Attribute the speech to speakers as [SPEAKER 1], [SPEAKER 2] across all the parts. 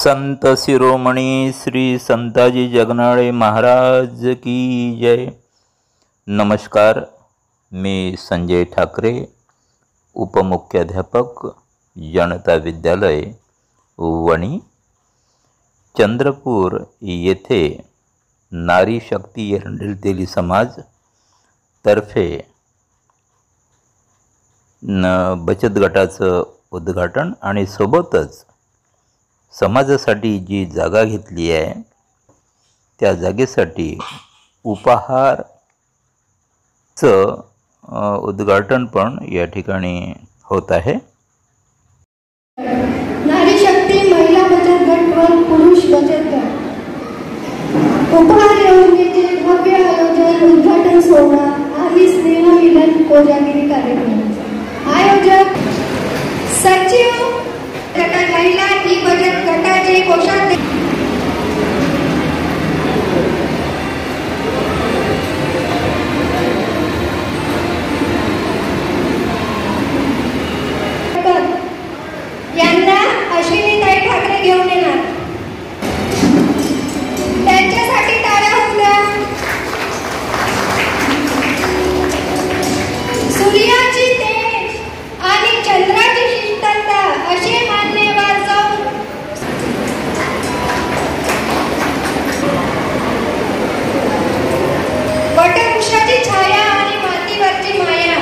[SPEAKER 1] संत शिरोमणी श्री संताजी जगनाळे महाराज की जय। नमस्कार, मी संजय ठाकरे, उपमुख्याध्यापक जनता विद्यालय वणी चंद्रपूर येथे नारी शक्ती एरंडेल तेली समाज तर्फे बचत गटाचं उद्घाटन आणि सोबतच समाजासाठी जी जागा घेतली आहे त्या जागेसाठी उपहारचं उद्घाटन पण या ठिकाणी होत आहे।
[SPEAKER 2] नारी शक्ती महिला बचत गट व पुरुष बचत गट उपहार योजनेचे भव्य आयोजन, उद्घाटन सोहळा आणि स्नेहमिलन कोजागिरी कार्यक्रम। आयोजक सचिव गट महिला ई बचत गटाचे कोषाध्यक्ष यांना अश्विनीताई ठाकरे घेऊन येणार। त्यांच्यासाठी टाळ्या होत्या। सूर्याची तेज आणि चंद्राची शीतलता असे मान्यवर जाऊन वटवृक्षाची छाया आणि मातीवरची माया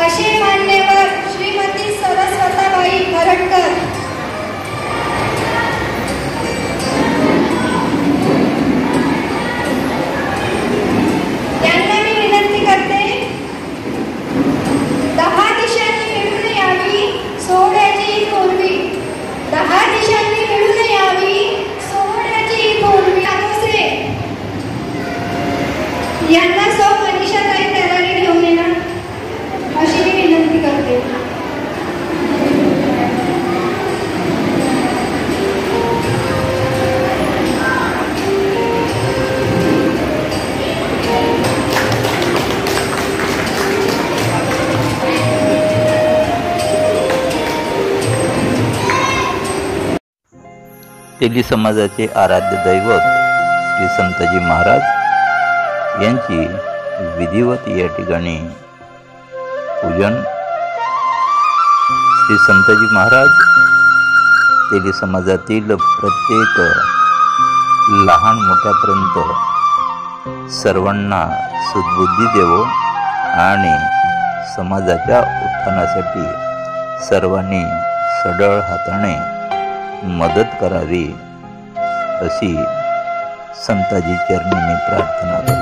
[SPEAKER 2] असे मान्यवर श्रीमती सरस्वताबाई खरटकर यांना मी विनंती करते 10 दिशांनी मिळून यावी सोहळ्याची पूर्वी 10 दिशांनी मिळून यावी सोहळ्याची पूर्वी यांना सौ मनीषाताई तयारी घेऊन येणार अशी मी विनंती करते।
[SPEAKER 1] तेली समाजाचे आराध्य दैवत श्री संताजी महाराज यांची विधिवत या ठिकाणी पूजन। श्री संताजी महाराज तेली समाजातील प्रत्येक लहान मोठ्यापर्यंत सर्वांना सद्बुद्धी देवो आणि समाजाच्या उत्थानासाठी सर्वांनी सढळ हाताने मदत करावी अशी संताजी चरणी मी प्रार्थना करतो।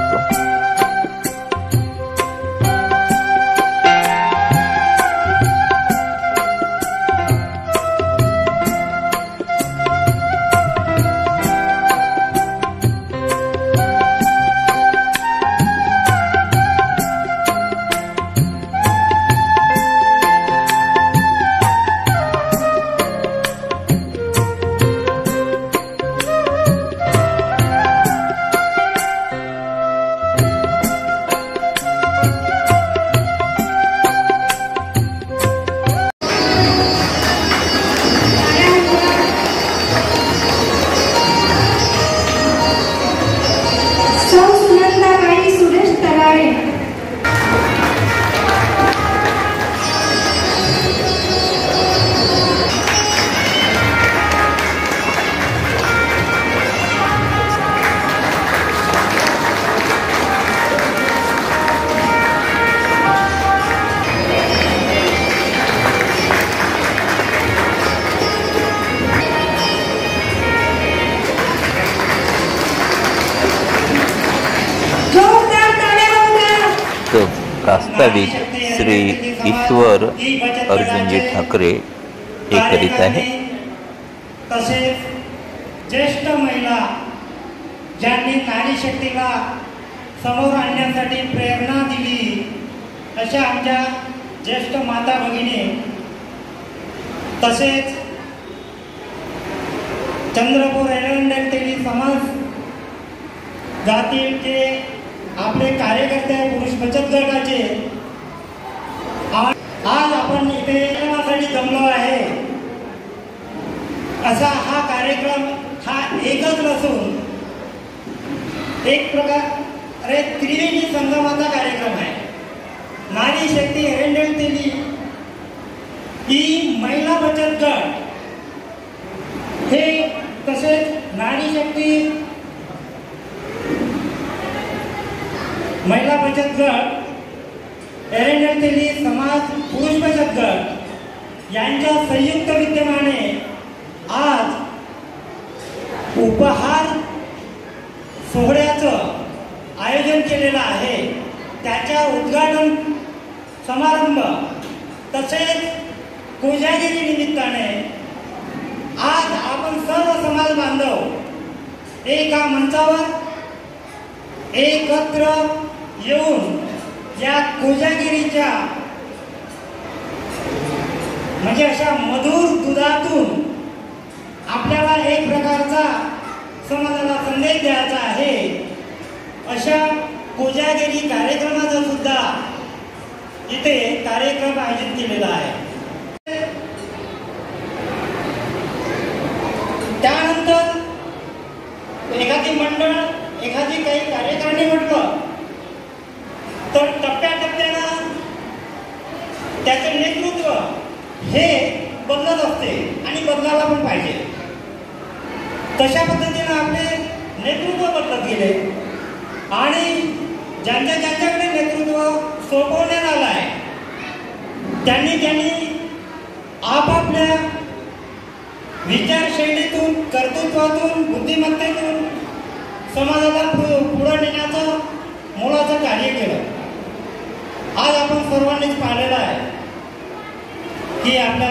[SPEAKER 1] प्रास्ताविक श्री ईश्वर अर्जुनजी ठाकरे हे करीत आहे।
[SPEAKER 3] तसेच ज्येष्ठ महिला ज्यांनी नारी शक्तीला समोर आणण्यासाठी प्रेरणा दिली अशा आमच्या ज्येष्ठ माता भगिनी, तसेच चंद्रपूर एरंडेल तेली समाज जातीचे आपले कार्यकर्ते पुरुष बचत गटाचे आज आपण इथे जमलो आहे। असा हा कार्यक्रम हा एकच नसून एक प्रकारे त्रिवेणी संगमाचा कार्यक्रम आहे. नारी शक्ती एरंडल तेली ही महिला बचत गट हे तसेच नारी शक्ती महिला बचत गट एरंडल तेली समाज पुरुष बचत गट यांच्या संयुक्त विद्यमाने आज उपहार सोहळ्याचं आयोजन केलेलं आहे. त्याच्या उद्घाटन समारंभ तसेच कोजागिरी निमित्ताने आज आपण सर्व समाज बांधव एका मंचावर एकत्र येऊन या कोजागिरीच्या म्हणजे अशा मधुर दुधातून आपल्याला एक प्रकारचा समाजाला संदेश द्यायचा आहे. अशा कोजागिरी कार्यक्रमाचा सुद्धा इथे कार्यक्रम आयोजित केलेला आहे. त्यानंतर एखादी मंडळ एखादी काही कार्यकारिणी म्हटलं तर टप्प्याटप्प्यानं त्याचे नेतृत्व हे बदलत असते आणि बदलायला पण पाहिजे. तशा पद्धतीनं आपले नेतृत्व बदलत गेले आणि ज्यांच्याकडे नेतृत्व सोपवण्यात आलं आहे त्यांनी आपापल्या विचारशैलीतून कर्तृत्वातून बुद्धिमत्तेतून समाजाला पुढे नेण्याचं मोलाचं कार्य केलं. आज आपण सर्वांनीच पाहिलेलं आहे की आपल्या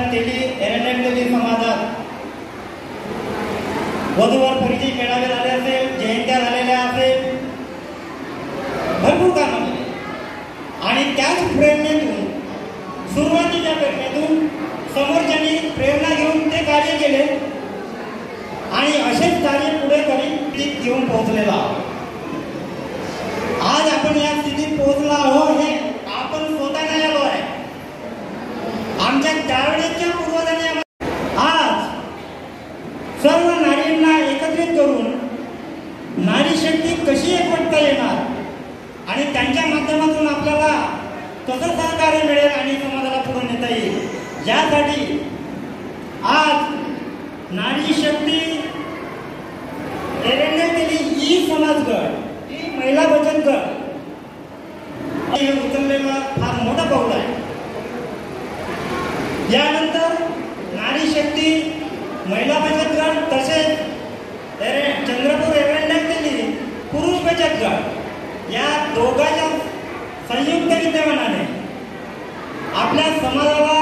[SPEAKER 3] एरंडल तेली समाजात वधूवर परिचय मेळावे झाले असेल, जयंत्या झालेल्या असेल, भरपूर कामं झाली आणि त्याच प्रेरणेतून सुरुवातीच्या प्रेरणेतून समोरच्यांनी प्रेरणा घेऊन ते कार्य केले आणि असेच कार्य पुढे करीत घेऊन पोहोचलेला आहोत. आज आपण या स्थितीत पोहोचलो आहोत हे आपण स्वतः नाही आलो आहे. आमच्या त्यावेळेच्या पूर्वजांनी आज सर्व नारींना एकत्रित करून नारी शक्ती कशी एकवटता येणार आणि त्यांच्या माध्यमातून आपल्याला कसं सहकार्य मिळेल आणि समाजाला पुढे नेता येईल यासाठी आज नारी शक्ती एरंडल तेली ही समाज गट ही महिला बचत गट हे उचललेलं फार मोठं पाऊल आहे. यानंतर नारी शक्ती महिला बचत गट तसेच चंद्रपूर एरंडल तेली पुरुष बचत गट या दोघांच्या संयुक्त विद्यमानाने आपल्या समाजाला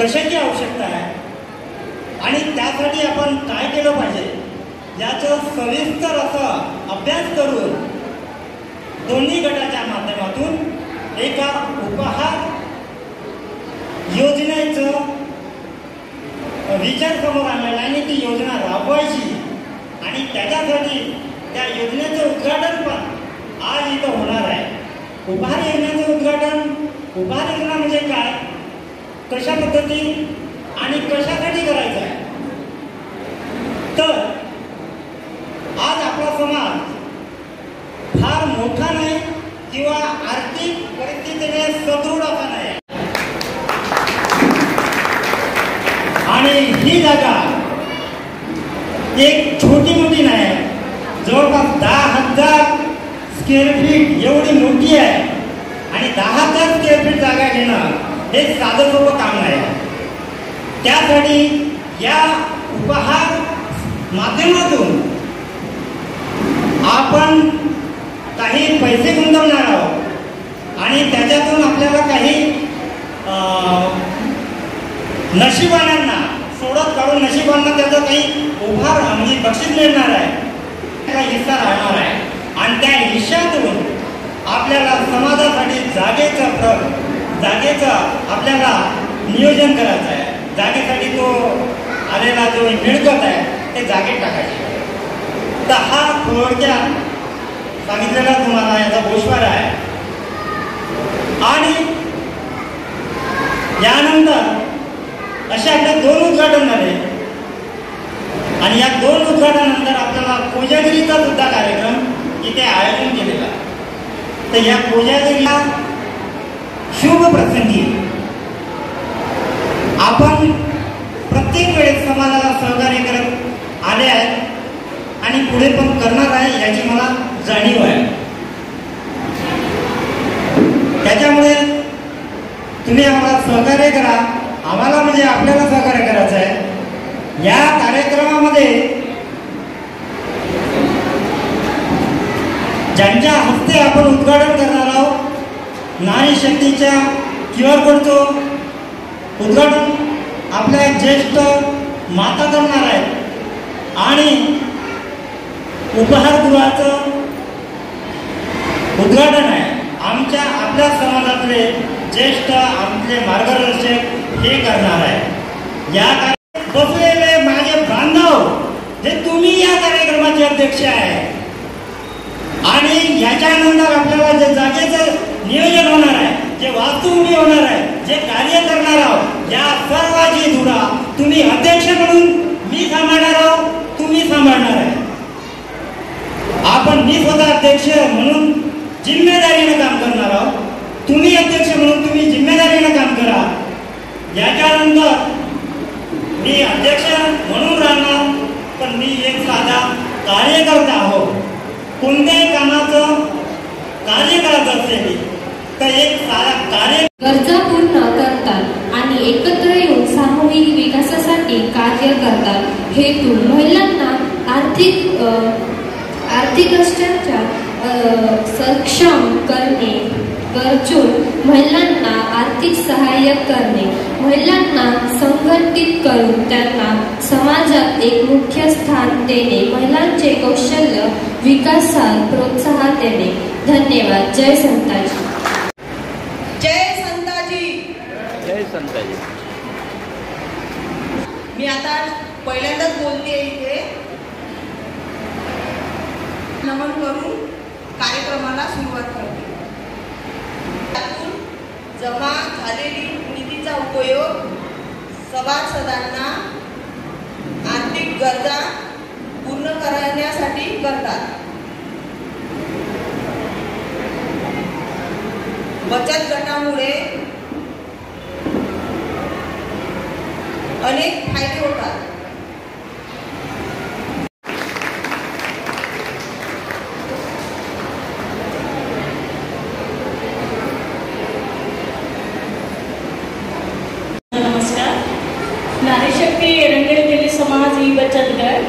[SPEAKER 3] कशाची आवश्यकता आहे आणि त्यासाठी आपण काय केलं पाहिजे याचं सविस्तर असं अभ्यास करून दोन्ही गटाच्या माध्यमातून एका उपहार योजनेचं विचार समोर आणलेला आणि ती योजना राबवायची आणि त्याच्यासाठी त्या योजनेचं उद्घाटन पण आज इथं होणार आहे. उपहार योजनेचं उद्घाटन, उपहार योजना म्हणजे काय, कशा पद्धती आणि कशासाठी करायचं आहे. तर आज आपला समाज फार मोठा नाही किंवा आर्थिक परिस्थितीने सदृढ असा नाही आणि ही जागा एक छोटी मोठी नाही आहे. जवळपास 10,000 स्क्वेअर फीट एवढी मोठी आहे आणि 10,000 स्क्वेअर फीट जागा घेणं हे साधं सोपं काम नाही. त्यासाठी या उपहार माध्यमातून आपण काही पैसे गुंतवणार आहोत आणि त्याच्यातून आपल्याला काही नशिबानांना सोडत काढून नशिबांना त्याचं काही उपहार म्हणजे बक्षीस मिळणार आहे, काही हिस्सा राहणार आहे आणि त्या हिश्श्यातून आपल्याला समाजासाठी जागेचं आपल्याला नियोजन करायचं आहे. जागेसाठी तो आलेला जो मिळकत आहे ते जागेत टाकायचे. तर हा थोडक्यात सांगितलेला तुम्हाला याचा गोषवार आहे. आणि यानंतर असे आपले 2 उद्घाटन झाले आणि या 2 उद्घाटनानंतर आपल्याला कोजागिरीचा सुद्धा कार्यक्रम इथे आयोजन केलेला. तर या कोजागिरीला शुभ प्रसंगी आपण प्रत्येक वेळेस समाजाला सहकार्य करत आले आहेत आणि पुढे पण करणार आहे याची मला जाणीव आहे. त्याच्यामुळे तुम्ही आम्हाला सहकार्य करा. आम्हाला म्हणजे आपल्याला सहकार्य करायचं आहे. या कार्यक्रमामध्ये ज्यांच्या हस्ते आपण उद्घाटन करणार आहोत नारी शक्तीच्या QR कोडचं उद्घाटन आपल्या ज्येष्ठ माता करणार आहेत आणि उपहारगृहाचं उद्घाटन आहे आपल्या समाजातले ज्येष्ठ आपले मार्गदर्शक हे करणार आहे. या बसलेले माझे बांधव जे तुम्ही या कार्यक्रमाचे अध्यक्ष आहे आणि याच्यानंतर आपल्याला जे जागेचं नियोजन होणार आहे, जे वास्तू उभी होणार आहे, जे कार्य करणार आहोत, या सर्वाची धुरा तुम्ही अध्यक्ष म्हणून मी सांभाळणार आहोत, तुम्ही सांभाळणार आहे. आपण मी स्वतः अध्यक्ष म्हणून जिम्मेदारीने काम करणार आहोत, तुम्ही अध्यक्ष म्हणून तुम्ही जिम्मेदारीने काम करा. याच्यानंतर मी अध्यक्ष म्हणून राहणार, पण मी एक साधा कार्यकर्ता आहो. कोणत्याही कामाचं कार्य करायचं असेल तर एक साधा कार्य
[SPEAKER 4] गरजा पूर्ण करतात आणि एकत्र येऊन सामूहिक विकासासाठी कार्य करतात. हेतू महिलांना आर्थिकदृष्ट्या सक्षम करणे, गरजून महिलांना आर्थिक सहाय्य करणे, महिलांना संघटित करून त्यांना समाजात एक मुख्य स्थान देणे, महिलांचे कौशल्य विकासात प्रोत्साहन देणे. धन्यवाद. जय संताजी.
[SPEAKER 5] जय संताजी.
[SPEAKER 1] जय संताजी.
[SPEAKER 5] मी आता पहिल्यांदाच बोलते इथे. नमन करून कार्यक्रमाला सुरुवात करते. त्यातून जमा झालेली निधीचा उपयोग सभासदांना आर्थिक गरजा पूर्ण करण्यासाठी करतात. बचत गटामुळे अनेक फायदे होतात.
[SPEAKER 6] नारी शक्ती एरंडेल देवी समाज ही बचत गट,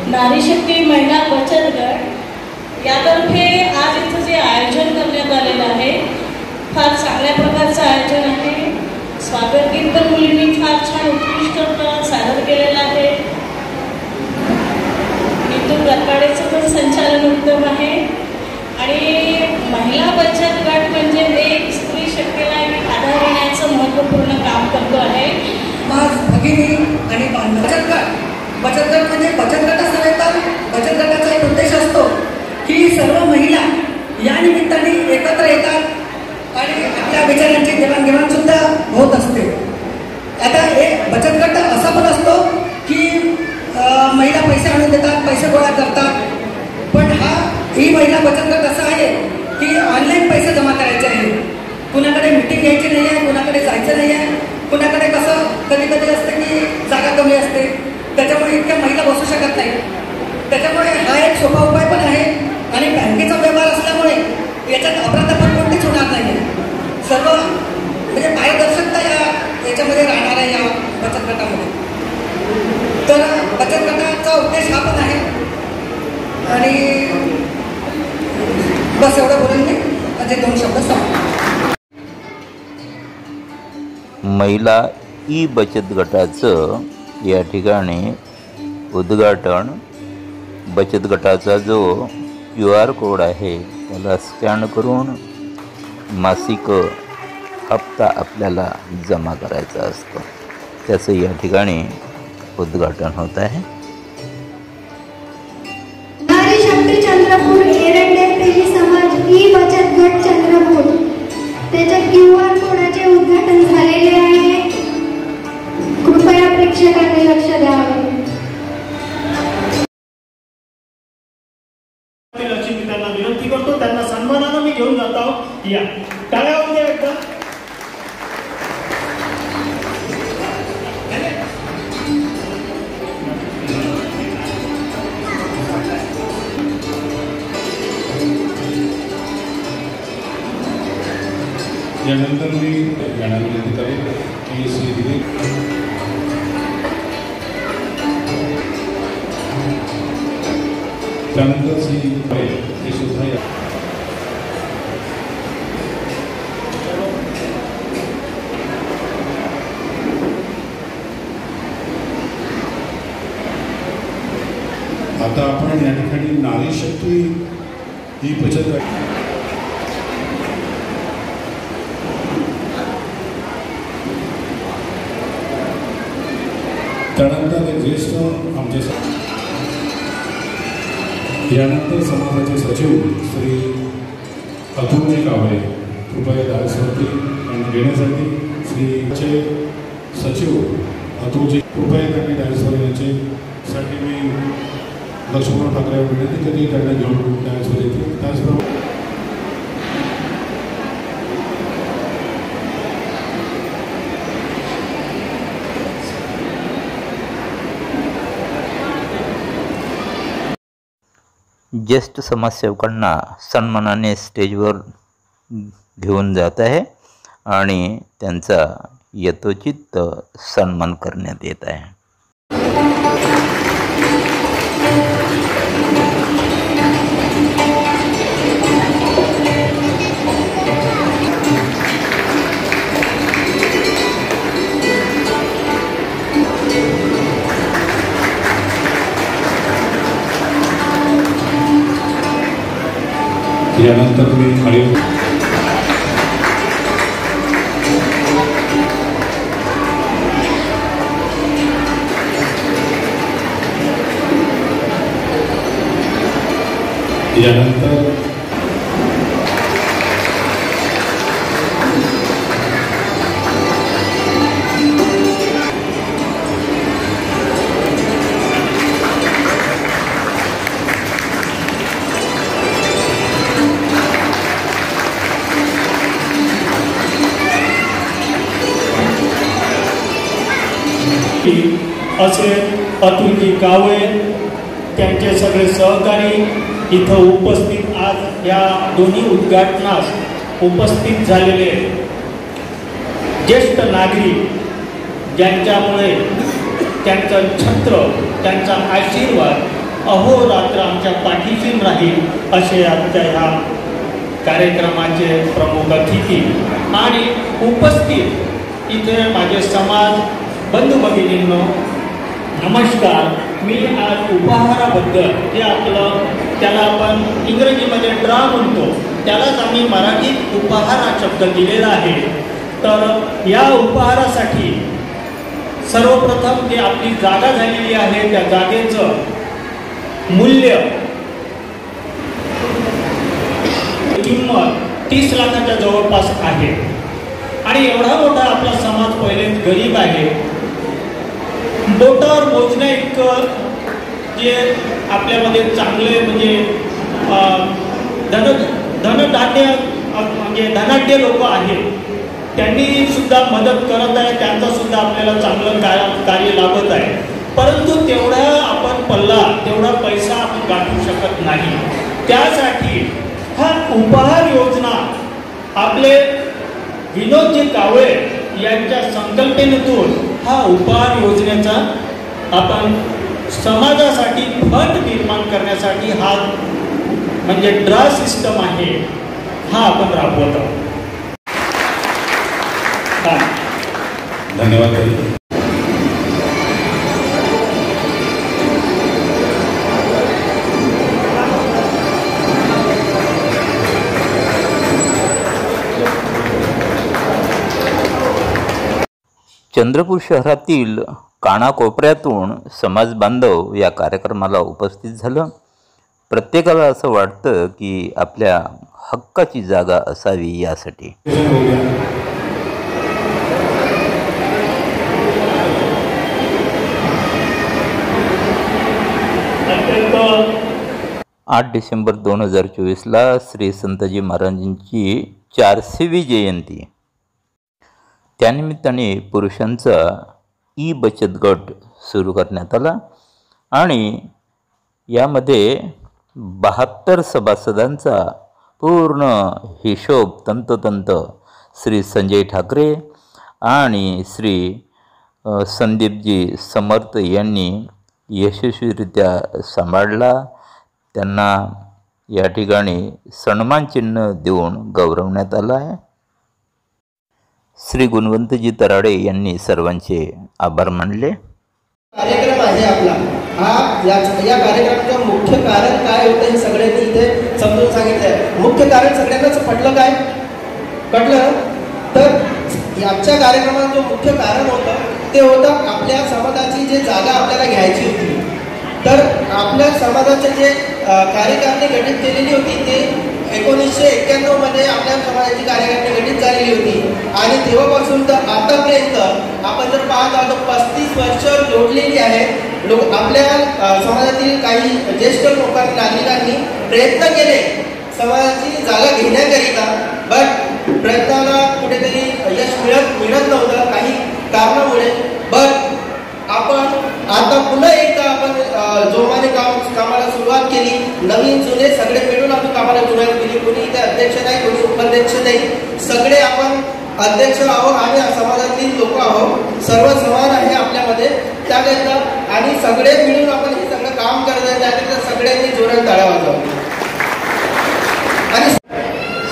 [SPEAKER 6] नारी शक्ती महिला बचत गट यातर्फे आज इथं जे आयोजन करण्यात आलेलं आहे फार चांगल्या प्रकारचं आयोजन आहे. स्वागत गीत पण मुलींनी फार छान उत्कृष्ट सादर केलेलं आहे. नीतू गरपाडेचं पण संचालन उत्तम आहे आणि महिला बचत गट म्हणजे एक स्त्री शक्तीला एक आधार देण्याचं महत्त्वपूर्ण काम करतो आहे.
[SPEAKER 5] माझ भगिनी आणि बचत गट म्हणजे बचत गट असावे तर बचत गटाचा एक उद्देश असतो की सर्व महिला या निमित्ताने एकत्र येतात आणि आपल्या विचारांची देवाणघेवाण सुद्धा होत असते. आता एक बचत गट असा पण असतो की महिला पैसे आणून देतात, पैसे गोळा करतात. पण ही महिला बचत गट असा आहे की ऑनलाईन पैसे जमा करायचे आहे. कुणाकडे मीटिंग घ्यायची नाही आहे, कुणाकडे जायचं नाही आहे. कुणाकडे कसं कधी कधी असतं की जागा कमी असते, त्याच्यामुळे इतक्या महिला बसू शकत नाही. त्याच्यामुळे हा एक सोपा उपाय पण आहे आणि बँकेचा व्यवहार असल्यामुळे याच्यात अप्रथम कोणतीच होणार नाही. सर्व म्हणजे पारदर्शकता याच्यामध्ये राहणार आहे या बचत गटामध्ये. तर बचत गटाचा उद्देश हा पण आहे आणि बस एवढं बोलून मी म्हणजे 2 शब्द सांगतो.
[SPEAKER 1] महिला ई बचत गटाचं या ठिकाणी उद्घाटन, बचत गटाचा जो QR कोड आहे त्याला स्कॅन करून मासिक हप्ता आपल्याला जमा करायचा असतो, त्याचं या ठिकाणी उद्घाटन होत आहे.
[SPEAKER 2] नारी शक्ती चंद्रपूर एरंडेल देवी समाज ई बचत गट चंद्रपूर त्याच्या QR कोडाचे उद्घाटन झालेले आहे. कृपया
[SPEAKER 3] या टाळ्या होऊन द्या एकदा.
[SPEAKER 7] यानंतर मी गाण्याला विनंती करेन की श्री दिलीप त्यानंतर श्री हे सुद्धा या. आता आपण या ठिकाणी नारी शक्ती ही बचत गट त्यानंतर एक ज्येष्ठ आमचे यानंतर समाजाचे सचिव श्री अतुलजी कावळे कृपया दारासाठी आणि घेण्यासाठी श्रीचे सचिव अतुलजी कृपया त्यांनी डायरेक्टर यांच्यासाठी मी लक्ष्मण ठाकरे विनंती कधी त्यांना घेऊन डायरेक्टर येते. त्याचप्रमाणे
[SPEAKER 1] ज्येष्ठ समाजसेवकांना सन्मानाने स्टेजवर घेऊन जात आहे आणि त्यांचा यथोचित सन्मान करण्यात येत आहे.
[SPEAKER 7] यानंतर मी यानंतर
[SPEAKER 3] असे अतुलजी कावळे त्यांचे सगळे सहकारी इथं उपस्थित आज या दोन्ही उद्घाटनास उपस्थित झालेले ज्येष्ठ नागरिक ज्यांच्यामुळे त्यांचं छत्र त्यांचा आशीर्वाद अहोरात्र आमच्या पाठीशी राहील असे आजच्या ह्या कार्यक्रमाचे प्रमुख अतिथी आणि उपस्थित इथे माझे समाज बंधू भगिनींनो नमस्कार. मी आज उपहाराबद्दल जे आपलं त्याला आपण इंग्रजीमध्ये ड्रा म्हणतो त्यालाच आम्ही मराठीत उपहार हा शब्द दिलेला आहे. तर या उपहारासाठी सर्वप्रथम जी आपली जागा झालेली आहे त्या जागेचं मूल्य किंमत 30 लाखाच्या जवळपास आहे आणि एवढा मोठा आपला समाज पहिलेच गरीब आहे. बोटावर मोजण्या इतकं जे आपल्यामध्ये चांगले म्हणजे धनाढ्य लोक आहेत त्यांनी सुद्धा मदत करत आहे. त्यांचा सुद्धा आपल्याला चांगलं कार्य लाभत आहे. परंतु तेवढा आपण पल्ला तेवढा पैसा आपण गाठू शकत नाही. त्यासाठी हा उपहार योजना आपले विनोदजी कावळे यांच्या संकल्पनेतून हा उपहार योजनेचा आपण समाजासाठी फंड निर्माण करण्यासाठी हा म्हणजे ड्रा सिस्टम आहे हा आपण राबवत आहोत.
[SPEAKER 7] धन्यवाद.
[SPEAKER 1] चंद्रपूर शहरातील कानाकोपऱ्यातून समाज बांधव या कार्यक्रमाला उपस्थित झालं. प्रत्येकाला असं वाटतं की आपल्या हक्काची जागा असावी यासाठी. आठ डिसेंबर 2024 श्री संतजी महाराजांची 400वी जयंती. त्यानिमित्ताने पुरुषांचा ई बचत गट सुरू करण्यात आला आणि यामध्ये 72 सभासदांचा पूर्ण हिशोब तंतोतंत श्री संजय ठाकरे आणि श्री संदीपजी समर्थ यांनी यशस्वीरित्या सांभाळला. त्यांना या ठिकाणी सन्मान चिन्ह देऊन गौरवण्यात आलं आहे. श्री गुणवंतजी तराडे यांनी सर्वांचे आभार मानले.
[SPEAKER 8] कार्यक्रम आहे आपला या कार्यक्रमाचं मुख्य कारण काय होतं हे सगळ्यांनी इथे समजून सांगितलंय. मुख्य कारण सगळ्यांनाच कटलं तर आजच्या कार्यक्रमाचं जो मुख्य कारण होतं ते होतं आपल्या समाजाची जी जागा आपल्याला घ्यायची होती. तर आपल्या समाजाचे जे कार्यकारिणी गठीत केलेली होती ते 1991 मध्ये आपल्या समाजाची कार्यकारिणी गठीत झालेली होती आणि तेव्हापासून तर आतापर्यंत आपण जर पाहत आहोत 35 वर्ष जोडलेली आहे. आपल्या समाजातील काही ज्येष्ठ लोकांनी नागरिकांनी प्रयत्न केले समाजाची जागा घेण्याकरिता, बट प्रयत्नाला कुठेतरी यश मिळत नव्हतं काही कारणामुळे. बट आपण आता पुन्हा एकदा आपण जोमाने कामाला सुरुवात केली. नवीन जुने सगळे मिळून आपण कामाला सुरुवात केली. कोणी इथे अध्यक्ष नाही, कोणी उपाध्यक्ष नाही, सगळे आपण अध्यक्ष आहोत आणि समाजातील लोक आहोत. सर्व समान आहे आपल्यामध्ये त्याकरता आणि सगळे मिळून आपण हे सगळं काम करत आहे. त्याकरता सगळ्यांनी जोरात टाळ्या वाजवा आणि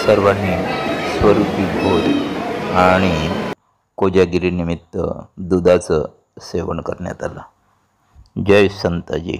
[SPEAKER 1] सर्वांनी स्वरूपी भोज आणि कोजागिरीनिमित्त दुधाचं सेवन करण्यात आलं. जय संताजी.